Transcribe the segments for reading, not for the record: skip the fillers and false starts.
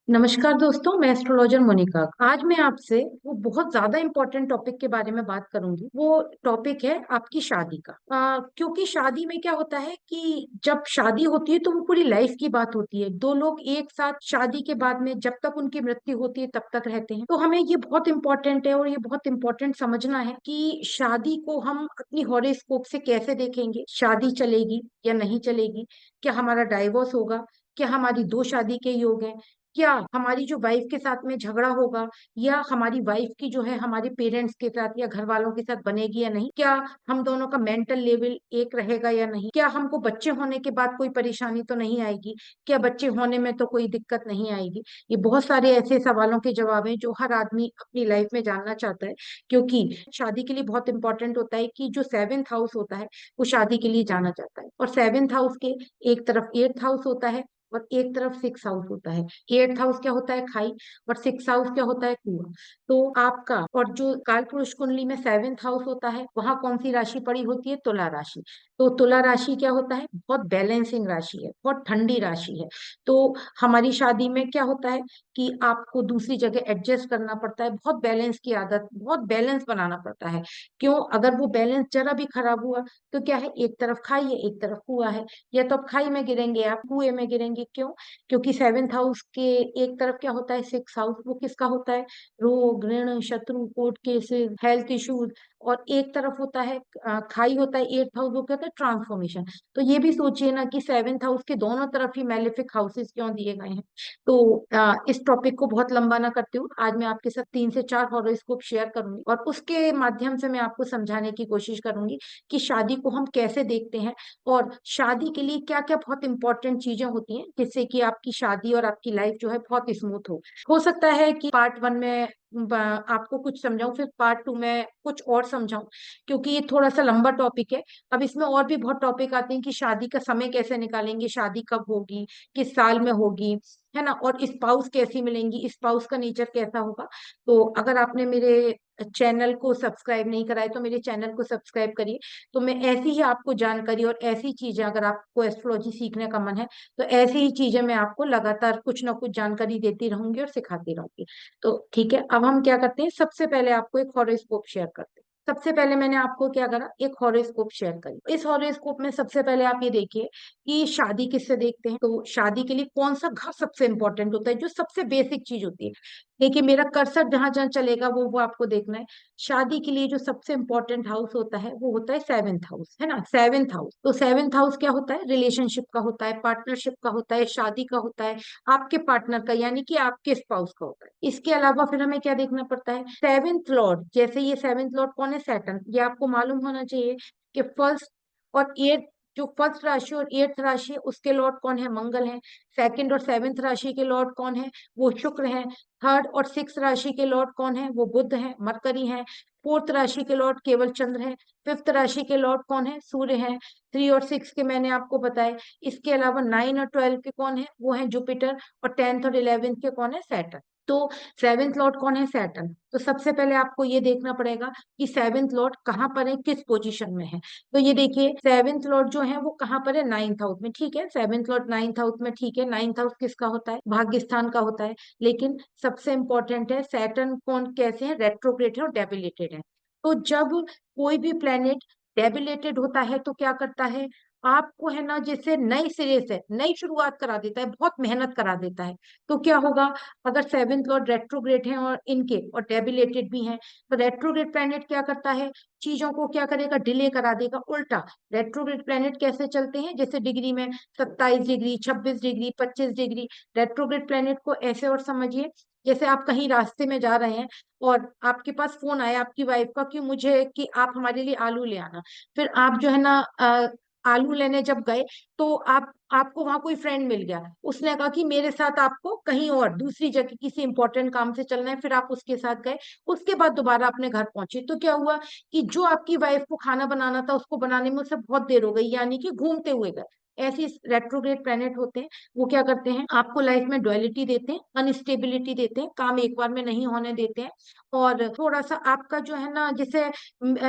नमस्कार दोस्तों, मैं एस्ट्रोलॉजर मोनिका। आज मैं आपसे वो बहुत ज्यादा इंपॉर्टेंट टॉपिक के बारे में बात करूंगी। वो टॉपिक है आपकी शादी का। क्योंकि शादी में क्या होता है कि जब शादी होती है तो वो पूरी लाइफ की बात होती है। दो लोग एक साथ शादी के बाद में जब तक उनकी मृत्यु होती है तब तक रहते हैं। तो हमें ये बहुत इंपॉर्टेंट है और ये बहुत इंपॉर्टेंट समझना है कि शादी को हम अपनी हॉरोस्कोप से कैसे देखेंगे। शादी चलेगी या नहीं चलेगी, क्या हमारा डाइवोर्स होगा, क्या हमारी दो शादी के योग हैं, क्या हमारी जो वाइफ के साथ में झगड़ा होगा, या हमारी वाइफ की जो है हमारे पेरेंट्स के साथ या घर वालों के साथ बनेगी या नहीं, क्या हम दोनों का मेंटल लेवल एक रहेगा या नहीं, क्या हमको बच्चे होने के बाद कोई परेशानी तो नहीं आएगी, क्या बच्चे होने में तो कोई दिक्कत नहीं आएगी। ये बहुत सारे ऐसे सवालों के जवाब हैं जो हर आदमी अपनी लाइफ में जानना चाहता है। क्योंकि शादी के लिए बहुत इंपॉर्टेंट होता है कि जो सेवेंथ हाउस होता है वो शादी के लिए जाना चाहता है। और सेवेंथ हाउस के एक तरफ एट्थ हाउस होता है और एक तरफ सिक्स हाउस होता है। एट्थ हाउस क्या होता है? खाई। और सिक्स हाउस क्या होता है? कुआं। तो आपका और जो काल पुरुष कुंडली में सेवेंथ हाउस होता है वहां कौन सी राशि पड़ी होती है? तुला राशि। तो तुला राशि क्या होता है? बहुत बैलेंसिंग राशि है, बहुत ठंडी राशि है। तो हमारी शादी में क्या होता है कि आपको दूसरी जगह एडजस्ट करना पड़ता है। बहुत बैलेंस की आदत, बहुत बैलेंस बनाना पड़ता है। क्यों? अगर वो बैलेंस जरा भी खराब हुआ तो क्या है, एक तरफ खाई है एक तरफ कुआं है। या तो आप खाई में गिरेंगे या कुएं में गिरेंगे। क्यों? क्योंकि सेवेंथ हाउस के एक तरफ क्या होता है? Six house. वो किसका होता है? रोग, ऋण, शत्रु, कोर्ट केसेस, हेल्थ इश्यूज। और एक तरफ होता है खाई होता है एट्थ हाउस, वो क्या होता है? ट्रांसफॉर्मेशन। तो ये भी सोचिए ना कि सेवेंथ हाउस के दोनों तरफ ही मैलेफिक हाउसेस क्यों दिए गए हैं। तो इस टॉपिक को बहुत लंबा ना करते हुए आज मैं आपके साथ 3 से 4 हॉरोस्कोप शेयर करूंगी और उसके माध्यम से मैं आपको समझाने की कोशिश करूंगी कि शादी को हम कैसे देखते हैं और शादी के लिए क्या क्या बहुत इंपॉर्टेंट चीजें होती हैं जिससे कि आपकी शादी और आपकी लाइफ जो है बहुत स्मूथ हो सकता है कि पार्ट वन में आपको कुछ समझाऊं, फिर पार्ट टू में कुछ और समझाऊं, क्योंकि ये थोड़ा सा लंबा टॉपिक है। अब इसमें और भी बहुत टॉपिक आते हैं कि शादी का समय कैसे निकालेंगे, शादी कब होगी, किस साल में होगी, है ना, और स्पाउस कैसी मिलेंगी, स्पाउस का नेचर कैसा होगा। तो अगर आपने मेरे चैनल को सब्सक्राइब नहीं करा है तो मेरे चैनल को सब्सक्राइब करिए। तो मैं ऐसी ही आपको जानकारी और ऐसी चीजें, अगर आपको एस्ट्रोलॉजी सीखने का मन है तो ऐसी ही चीजें मैं आपको लगातार कुछ ना कुछ जानकारी देती रहूंगी और सिखाती रहूंगी। तो ठीक है, अब हम क्या करते हैं, सबसे पहले आपको एक हॉरोस्कोप शेयर करते हैं। सबसे पहले मैंने आपको क्या करा, एक हॉरोस्कोप शेयर करी। इस हॉरोस्कोप में सबसे पहले आप ये देखिए कि शादी किससे देखते हैं। तो शादी के लिए कौन सा घर सबसे इंपॉर्टेंट होता है, जो सबसे बेसिक चीज होती है। देखिए, मेरा कर्सर जहां जहां चलेगा वो आपको देखना है। शादी के लिए जो सबसे इंपॉर्टेंट हाउस होता है वो होता है सेवेंथ हाउस, है ना। सेवेंथ हाउस, तो सेवेंथ हाउस क्या होता है? रिलेशनशिप का होता है, पार्टनरशिप का होता है, शादी का होता है, आपके पार्टनर का यानी कि आपके स्पाउस का होता है। इसके अलावा फिर हमें क्या देखना पड़ता है? सेवेंथ लॉर्ड, जैसे ये सेवेंथ लॉर्ड कौन है? सैटर्न। ये आपको मालूम होना चाहिए कि फर्स्ट और एट, जो फर्स्ट राशि और एट्थ राशि है उसके लॉर्ड कौन है? मंगल है। सेकंड और सेवेंथ राशि के लॉर्ड कौन है? वो शुक्र है। थर्ड और सिक्स राशि के लॉर्ड कौन है? वो बुध है, मरकरी है। फोर्थ राशि के लॉर्ड केवल चंद्र है। फिफ्थ राशि के लॉर्ड कौन है? सूर्य है। थ्री और सिक्स के मैंने आपको बताए। इसके अलावा नाइन और ट्वेल्व के कौन है? वो है जुपिटर। और टेंथ और इलेवेंथ के कौन है? सैटर्न। तो सेवेंथ लॉर्ड कौन है? सैटर्न। तो सबसे पहले आपको ये देखना पड़ेगा कि सेवेंथ लॉर्ड कहाँ पर है, किस पोजीशन में है। तो ये देखिए, सेवेंथ लॉर्ड जो है वो कहाँ पर है? नाइन्थ हाउस में। ठीक है, सेवेंथ लॉर्ड नाइन्थ हाउस में। ठीक है, नाइन्थ हाउस किसका होता है? भाग्यस्थान का होता है। लेकिन सबसे इंपॉर्टेंट है, सैटर्न कौन कैसे है? रेट्रोग्रेड है और डेबिलेटेड है। तो जब कोई भी प्लेनेट डेबिलेटेड होता है तो क्या करता है? आपको, है ना, जैसे नए सिरे से नई शुरुआत करा देता है, बहुत मेहनत करा देता है। तो क्या होगा? अगर सेवेंथ लॉर्ड रेट्रोग्रेड है और इनके और डेबिलेटेड भी हैं, तो रेट्रोग्रेड प्लेनेट क्या करता है? चीजों को क्या करेगा? डिले करा देगा। उल्टा, रेट्रोग्रेड प्लेनेट कैसे चलते हैं? जैसे डिग्री में 27 degree, 26 degree, 25 degree. Retrograde planet को ऐसे और समझिए, जैसे आप कहीं रास्ते में जा रहे हैं और आपके पास फोन आया आपकी वाइफ का कि मुझे, कि आप हमारे लिए आलू ले आना। फिर आप जो है ना आलू लेने जब गए तो आपको वहां कोई फ्रेंड मिल गया, उसने कहा कि मेरे साथ आपको कहीं और दूसरी जगह किसी इंपॉर्टेंट काम से चलना है। फिर आप उसके साथ गए, उसके बाद दोबारा अपने घर पहुंचे। तो क्या हुआ कि जो आपकी वाइफ को खाना बनाना था उसको बनाने में उसे बहुत देर हो गई, यानी कि घूमते हुए गए। ऐसे रेट्रोग्रेड प्लैनेट होते हैं। वो क्या करते हैं? आपको लाइफ में डुअलिटी देते हैं, अनस्टेबिलिटी देते हैं, काम एक बार में नहीं होने देते हैं। और थोड़ा सा आपका जो है ना, जैसे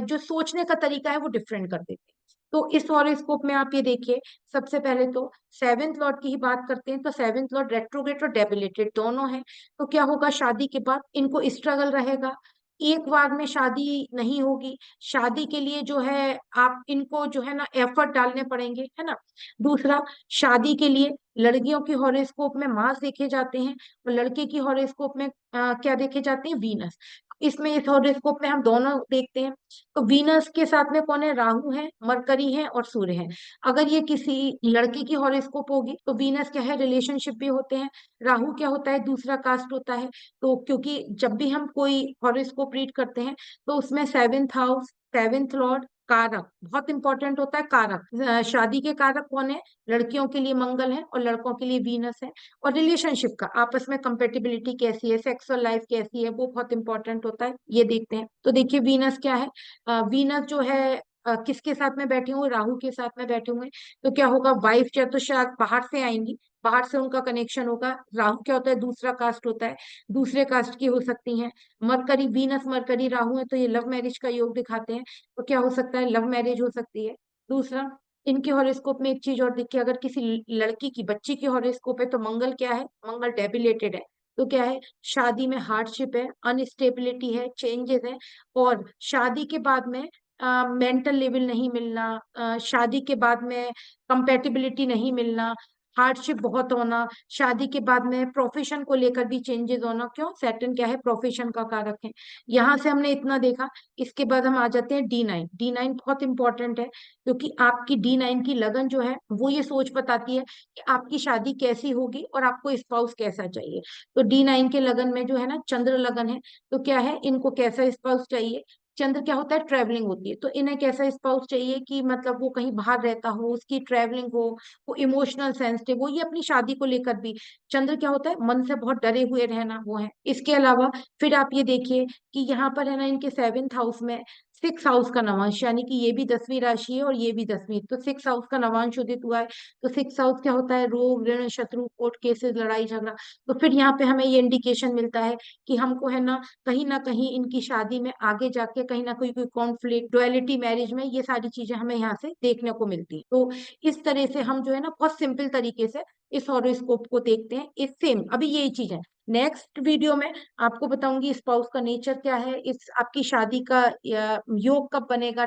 जो सोचने का तरीका है वो डिफरेंट कर देते हैं। तो इस हॉरोस्कोप में आप ये देखिए, सबसे पहले तो सेवेंथ लॉर्ड की ही बात करते हैं, तो सेवेंथ लॉर्ड रेट्रोग्रेड और डेबिलेटेड दोनों है। तो क्या होगा, शादी के बाद इनको स्ट्रगल रहेगा, एक बार में शादी नहीं होगी, शादी के लिए जो है आप इनको जो है ना एफर्ट डालने पड़ेंगे, है ना। दूसरा, शादी के लिए लड़कियों की हॉरोस्कोप में मार्स देखे जाते हैं और लड़के की हॉरोस्कोप में क्या देखे जाते हैं, वीनस। इसमें इस हॉरोस्कोप में हम दोनों देखते हैं। तो वीनस के साथ में कौन है, राहु है, मरकरी है और सूर्य है। अगर ये किसी लड़के की हॉरोस्कोप होगी तो वीनस क्या है, रिलेशनशिप भी होते हैं, राहु क्या होता है, दूसरा कास्ट होता है। तो क्योंकि जब भी हम कोई हॉरोस्कोप रीड करते हैं तो उसमें सेवेंथ हाउस, सेवेंथ लॉर्ड, कारक बहुत इंपॉर्टेंट होता है। कारक शादी के कारक कौन है, लड़कियों के लिए मंगल है और लड़कों के लिए वीनस है। और रिलेशनशिप का आपस में कंपेटिबिलिटी कैसी है, सेक्सुअल लाइफ कैसी है, वो बहुत इंपॉर्टेंट होता है, ये देखते हैं। तो देखिए वीनस क्या है, वीनस जो है किसके साथ में बैठे हुए, राहु के साथ में बैठे हुए हैं। तो क्या होगा, वाइफ या तो शायद बाहर से आएंगी, बाहर से उनका कनेक्शन होगा। राहु क्या होता है, दूसरा कास्ट होता है, दूसरे कास्ट की हो सकती हैं। मरकरी, वीनस मरकरी राहु है तो ये लव मैरिज का योग दिखाते हैं। तो क्या हो सकता है, लव मैरिज हो सकती है। दूसरा, इनके हॉरोस्कोप में एक चीज और देखिए, अगर किसी लड़की की बच्ची की हॉरोस्कोप है तो मंगल क्या है, मंगल डेबिलेटेड है। तो क्या है, शादी में हार्डशिप है, अनस्टेबिलिटी है, चेंजेस है। और शादी के बाद में मेंटल लेवल नहीं मिलना, शादी के बाद में कंपेटिबिलिटी नहीं मिलना, हार्डशिप बहुत होना, शादी के बाद में प्रोफेशन को लेकर भी चेंजेस होना। क्यों, सैटर्न क्या है, प्रोफेशन का कारक है। यहाँ से हमने इतना देखा। इसके बाद हम आ जाते हैं D9। D9 बहुत इंपॉर्टेंट है, क्योंकि आपकी D9 की लगन जो है वो ये सोच बताती है कि आपकी शादी कैसी होगी और आपको स्पाउस कैसा चाहिए। तो D9 के लगन में जो है ना चंद्र लगन है, तो क्या है, इनको कैसा स्पाउस चाहिए। चंद्र क्या होता है, ट्रेवलिंग होती है, तो इन्हें कैसा स्पाउस चाहिए कि मतलब वो कहीं बाहर रहता हो, उसकी ट्रेवलिंग हो, वो इमोशनल सेंसिटिव हो, ये अपनी शादी को लेकर भी। चंद्र क्या होता है, मन से बहुत डरे हुए रहना, वो है। इसके अलावा फिर आप ये देखिए कि यहाँ पर है ना इनके सेवेंथ हाउस में सिक्स हाउस का नवांश, यानी कि ये भी 10वीं राशि है और ये भी 10वीं, तो सिक्स हाउस का नवांश उदित हुआ है। तो सिक्स हाउस क्या होता है, रोग ऋण शत्रु कोर्ट केसेस लड़ाई झगड़ा। तो फिर यहाँ पे हमें ये इंडिकेशन मिलता है कि हमको है ना कहीं इनकी शादी में आगे जाके कहीं ना कोई कॉन्फ्लिक्ट, डुअलिटी मैरिज में, ये सारी चीजें हमें यहाँ से देखने को मिलती है। तो इस तरह से हम जो है ना बहुत सिंपल तरीके से इस हॉरोस्कोप को देखते हैं। इस सेम अभी यही चीज है, नेक्स्ट वीडियो में आपको बताऊंगी स्पाउस का नेचर क्या है, इस आपकी शादी का योग कब बनेगा,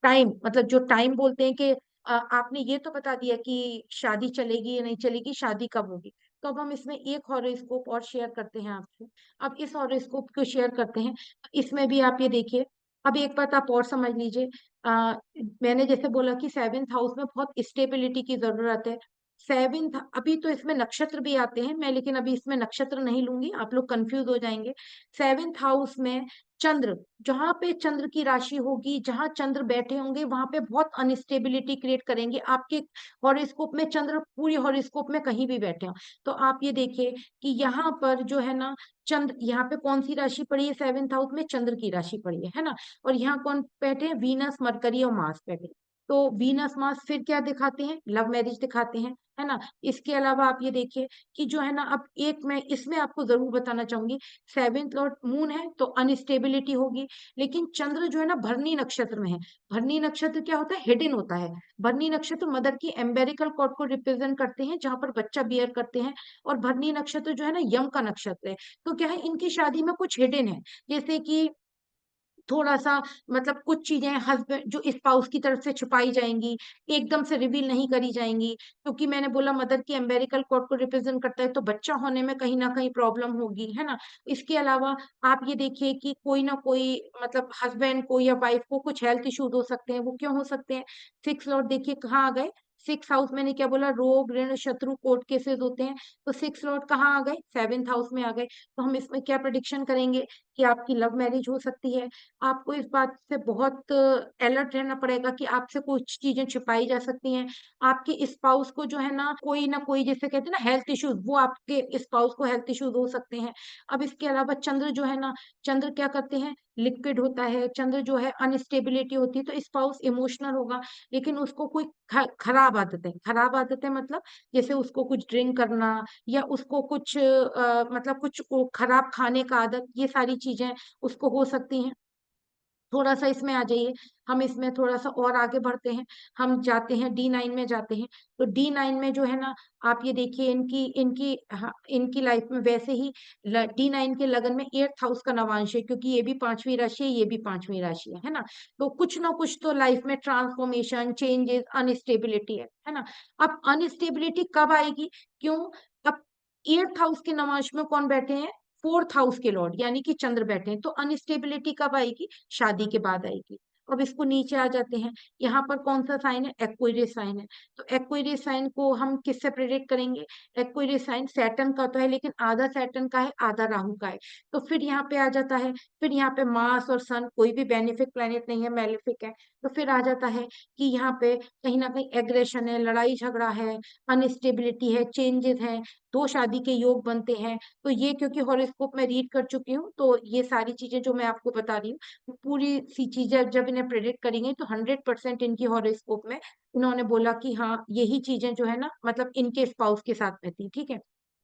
टाइम मतलब जो टाइम बोलते हैं कि आपने ये तो बता दिया कि शादी चलेगी या नहीं चलेगी, शादी कब होगी। तो अब हम इसमें एक हॉरोस्कोप और शेयर करते हैं आपसे। अब इस हॉरोस्कोप को शेयर करते हैं, इसमें भी आप ये देखिए। अब एक बात आप और समझ लीजिए, मैंने जैसे बोला कि सेवेंथ हाउस में बहुत स्टेबिलिटी की जरूरत है। सेवेंथ, अभी तो इसमें नक्षत्र भी आते हैं मैं, लेकिन अभी इसमें नक्षत्र नहीं लूंगी, आप लोग कंफ्यूज हो जाएंगे। सेवेंथ हाउस में चंद्र, जहां पे चंद्र की राशि होगी, जहां चंद्र बैठे होंगे, वहां पे बहुत अनस्टेबिलिटी क्रिएट करेंगे। आपके हॉरोस्कोप में चंद्र पूरी हॉरोस्कोप में कहीं भी बैठे हो, तो आप ये देखिए कि यहाँ पर जो है ना चंद्र, यहाँ पे कौन सी राशि पड़ी है, सेवेंथ हाउस में चंद्र की राशि पड़ी है ना। और यहाँ कौन बैठे हैं, वीनस मरकरी और मार्स बैठे हैं। तो वीनस मार्स फिर क्या दिखाते हैं, लव मैरिज दिखाते हैं, है ना। इसके अलावा आप ये देखिए कि जो है ना, अब एक मैं इसमें आपको जरूर बताना चाहूंगी, सेवेंथ लॉर्ड मून है तो अनस्टेबिलिटी होगी। लेकिन चंद्र जो है ना भरनी नक्षत्र में है। भरनी नक्षत्र क्या होता है, हिडन होता है। भरनी नक्षत्र मदर की एम्बेरिकल कॉर्ड को रिप्रेजेंट करते हैं, जहां पर बच्चा बियर करते हैं। और भरनी नक्षत्र जो है ना यम का नक्षत्र है। तो क्या है, इनकी शादी में कुछ हिडन है, जैसे कि थोड़ा सा मतलब कुछ चीजें हस्बैंड जो स्पाउस की तरफ से छुपाई जाएंगी, एकदम से रिवील नहीं करी जाएंगी। क्योंकि मैंने बोला मदर की एम्बेरिकल कॉर्ड को रिप्रेजेंट करता है, तो बच्चा होने में कहीं ना कहीं प्रॉब्लम होगी, है ना। इसके अलावा आप ये देखिए कि कोई ना कोई मतलब हस्बैंड को या वाइफ को कुछ हेल्थ इश्यूज हो सकते हैं। वो क्यों हो सकते हैं, सिक्स लॉर्ड देखिए कहाँ आ गए, सिक्स हाउस, मैंने क्या बोला, रोग ऋण शत्रु कोर्ट केसेस होते हैं। तो सिक्स लॉर्ड कहाँ आ गए, सेवेंथ हाउस में आ गए। तो हम इसमें क्या प्रिडिक्शन करेंगे कि आपकी लव मैरिज हो सकती है। आपको इस बात से बहुत अलर्ट रहना पड़ेगा कि आपसे कुछ चीजें छुपाई जा सकती हैं। आपके स्पाउस को जो है ना कोई जैसे कहते हैं ना हेल्थ इश्यूज, वो आपके स्पाउस को हेल्थ इश्यूज हो सकते हैं। अब इसके अलावा चंद्र जो है ना, चंद्र क्या करते हैं, लिक्विड होता है चंद्र, जो है अनस्टेबिलिटी होती है, तो स्पाउस इमोशनल होगा। लेकिन उसको कोई खराब आदतें मतलब जैसे उसको कुछ ड्रिंक करना, या उसको कुछ मतलब कुछ खराब खाने का आदत, ये सारी चीजें उसको हो सकती हैं। थोड़ा सा इसमें आ जाइए, हम इसमें थोड़ा सा और आगे बढ़ते हैं, हम जाते हैं D9 में जाते हैं। तो D9 में जो है ना, आप ये देखिए इनकी इनकी हाँ, इनकी लाइफ में वैसे ही D9 के लगन में 8th हाउस का नवांश है, क्योंकि ये भी पांचवी राशि है, ये भी पांचवी राशि है ना। तो कुछ ना कुछ तो लाइफ में ट्रांसफॉर्मेशन, चेंजेस, अनस्टेबिलिटी है ना। अब अनस्टेबिलिटी कब आएगी? क्यों? अब 8th हाउस के नवांश में कौन बैठे हैं? 4th हाउस के लॉर्ड यानी कि चंद्र बैठे हैं। तो अनस्टेबिलिटी कब आएगी? शादी के बाद आएगी। अब इसको नीचे आ जाते हैं, यहाँ पर कौन सा साइन है? एक्वेरियस साइन है। तो एक्वेरियस साइन को हम किससे प्रेडिक्ट करेंगे? एक्वेरियस साइन सैटर्न का तो है, लेकिन आधा सैटर्न का है, आधा राहु का है। तो फिर यहाँ पे आ जाता है, फिर यहाँ पे मार्स और सन कोई भी बेनिफिक प्लेनेट नहीं है, मेलेफिक है। तो फिर आ जाता है कि यहाँ पे कहीं ना कहीं एग्रेशन है, लड़ाई झगड़ा है, अनस्टेबिलिटी है, चेंजेस हैं, दो शादी के योग बनते हैं। तो ये क्योंकि हॉरोस्कोप में रीड कर चुकी हूँ, तो ये सारी चीजें जो मैं आपको बता रही हूँ, वो पूरी सी चीजें जब इन्हें प्रेडिक्ट करेंगे तो 100% इनकी हॉरोस्कोप में इन्होंने बोला कि हाँ यही चीजें जो है ना, मतलब इनके स्पाउस के साथ में थी, ठीक है।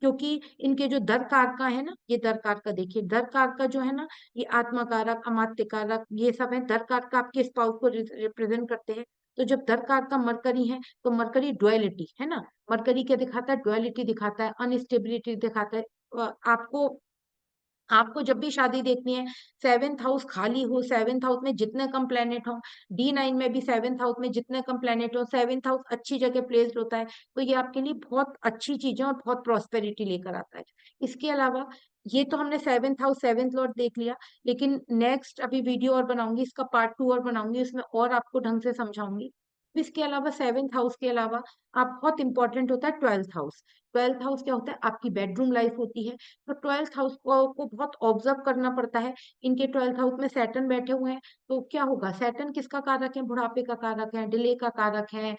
क्योंकि इनके जो दर कारका है ना, ये दर कारका देखिए, दर कारका जो है ना, ये आत्मा कारक, अमात्य कारक, ये सब है। दर कारका आपके स्पाउस को रिप्रेजेंट करते हैं। तो जब दर कारका मरकरी है, तो मरकरी डुअलिटी है ना। मरकरी क्या दिखाता है? डुअलिटी दिखाता है, अनस्टेबिलिटी दिखाता है। आपको आपको जब भी शादी देखनी है, 7th हाउस खाली हो, 7th हाउस में जितने कम प्लेनेट हो, D9 में भी 7th हाउस में जितने कम प्लेनेट हो, 7th हाउस अच्छी जगह प्लेस्ड होता है, तो ये आपके लिए बहुत अच्छी चीजें और बहुत प्रॉस्पेरिटी लेकर आता है। इसके अलावा ये तो हमने 7th हाउस 7th लॉर्ड देख लिया, लेकिन नेक्स्ट अभी वीडियो और बनाऊंगी, इसका पार्ट 2 और बनाऊंगी, उसमें और आपको ढंग से समझाऊंगी। इसके अलावा 7th हाउस के अलावा आप बहुत इंपॉर्टेंट होता है 12th हाउस। 12th हाउस क्या होता है? आपकी बेडरूम लाइफ होती है। तो 12th हाउस को बहुत ऑब्जर्व करना पड़ता है। इनके 12th हाउस में सैटर्न बैठे हुए हैं, तो क्या होगा? सैटर्न किसका कारक है? बुढ़ापे का कारक है, डिले का कारक है,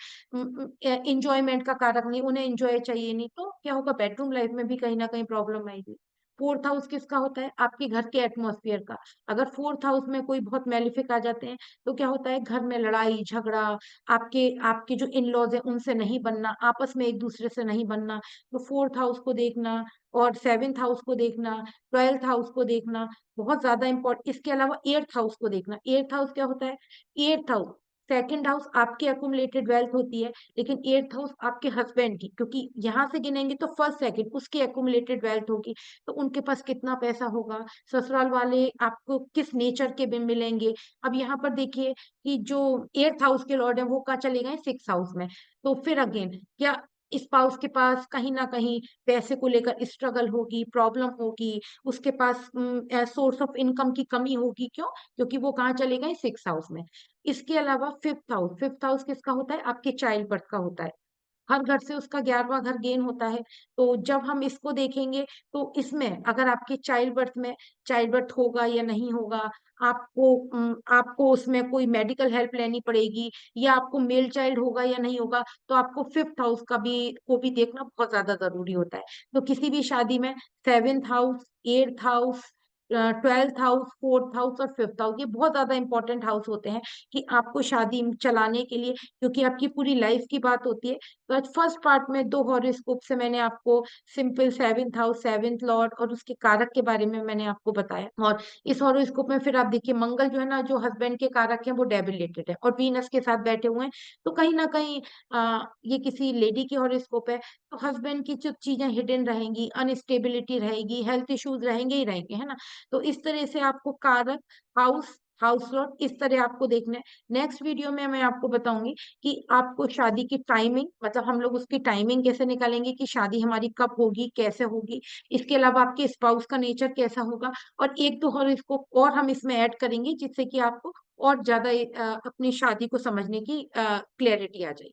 इंजॉयमेंट का कारक नहीं, उन्हें इंजॉय चाहिए नहीं, तो क्या होगा? बेडरूम लाइफ में भी कहीं ना कहीं प्रॉब्लम आएगी। 4th हाउस किसका होता है? आपके घर के एटमोस्फियर का। अगर 4th हाउस में कोई बहुत मेलिफिक आ जाते हैं, तो क्या होता है? घर में लड़ाई झगड़ा, आपके आपके जो इन लॉज है उनसे नहीं बनना, आपस में एक दूसरे से नहीं बनना। तो 4th हाउस को देखना और 7th हाउस को देखना, 12th हाउस को देखना बहुत ज्यादा इंपॉर्टेंट। इसके अलावा 8th हाउस को देखना। 8th हाउस क्या होता है? 8th हाउस, 2nd हाउस आपकी अकुमुलेटेड वेल्थ होती है, लेकिन 8th हाउस आपके हस्बैंड की, क्योंकि यहाँ से गिनेंगे तो फर्स्ट सेकंड उसकी अकुमुलेटेड वेल्थ होगी। तो उनके पास कितना पैसा होगा, ससुराल वाले आपको किस नेचर के भी मिलेंगे। अब यहाँ पर देखिए कि जो 8th हाउस के लॉर्ड है वो कहाँ चले गए? 6th हाउस में। तो फिर अगेन क्या स्पाउस के पास कहीं ना कहीं पैसे को लेकर स्ट्रगल होगी, प्रॉब्लम होगी, उसके पास सोर्स ऑफ इनकम की कमी होगी। क्यों? क्योंकि वो कहाँ चले गए? 6th हाउस में। इसके अलावा 5th हाउस, 5th हाउस किसका होता है? आपके चाइल्ड बर्थ का होता है। हर घर से उसका 11वां घर गेन होता है। तो जब हम इसको देखेंगे, तो इसमें अगर आपके चाइल्ड बर्थ में चाइल्ड बर्थ होगा या नहीं होगा, आपको उसमें कोई मेडिकल हेल्प लेनी पड़ेगी, या आपको मेल चाइल्ड होगा या नहीं होगा, तो आपको 5th हाउस को भी देखना बहुत ज्यादा जरूरी होता है। तो किसी भी शादी में 7th house, 8th house, 12th house, 4th house और 5th हाउस, ये बहुत ज्यादा इंपॉर्टेंट हाउस होते हैं कि आपको शादी चलाने के लिए, क्योंकि आपकी पूरी लाइफ की बात होती है। तो आज फर्स्ट पार्ट में दो हॉरोस्कोप से मैंने आपको simple 7th house, 7th Lord और उसके कारक के बारे में मैंने आपको बताया। और इस हॉरोस्कोप में फिर आप देखिए, मंगल जो है ना, जो हस्बैंड के कारक है, वो डेबिलेटेड है और वीनस के साथ बैठे हुए हैं। तो कहीं ना कहीं ये किसी लेडी की हॉरोस्कोप है, तो हस्बैंड की जो चीजें हिडन रहेंगी, अनस्टेबिलिटी रहेगी, हेल्थ इश्यूज रहेंगे ही रहेंगे, है ना। तो इस तरह से आपको कारक, हाउस, हाउस लॉर्ड, इस तरह आपको देखना है। नेक्स्ट वीडियो में मैं आपको बताऊंगी कि आपको शादी की टाइमिंग, मतलब हम लोग उसकी टाइमिंग कैसे निकालेंगे कि शादी हमारी कब होगी, कैसे होगी। इसके अलावा आपके स्पाउस का नेचर कैसा होगा, और एक दो हॉरोस्कोप और हम इसमें ऐड करेंगे, जिससे कि आपको और ज्यादा अपनी शादी को समझने की क्लैरिटी आ जाए।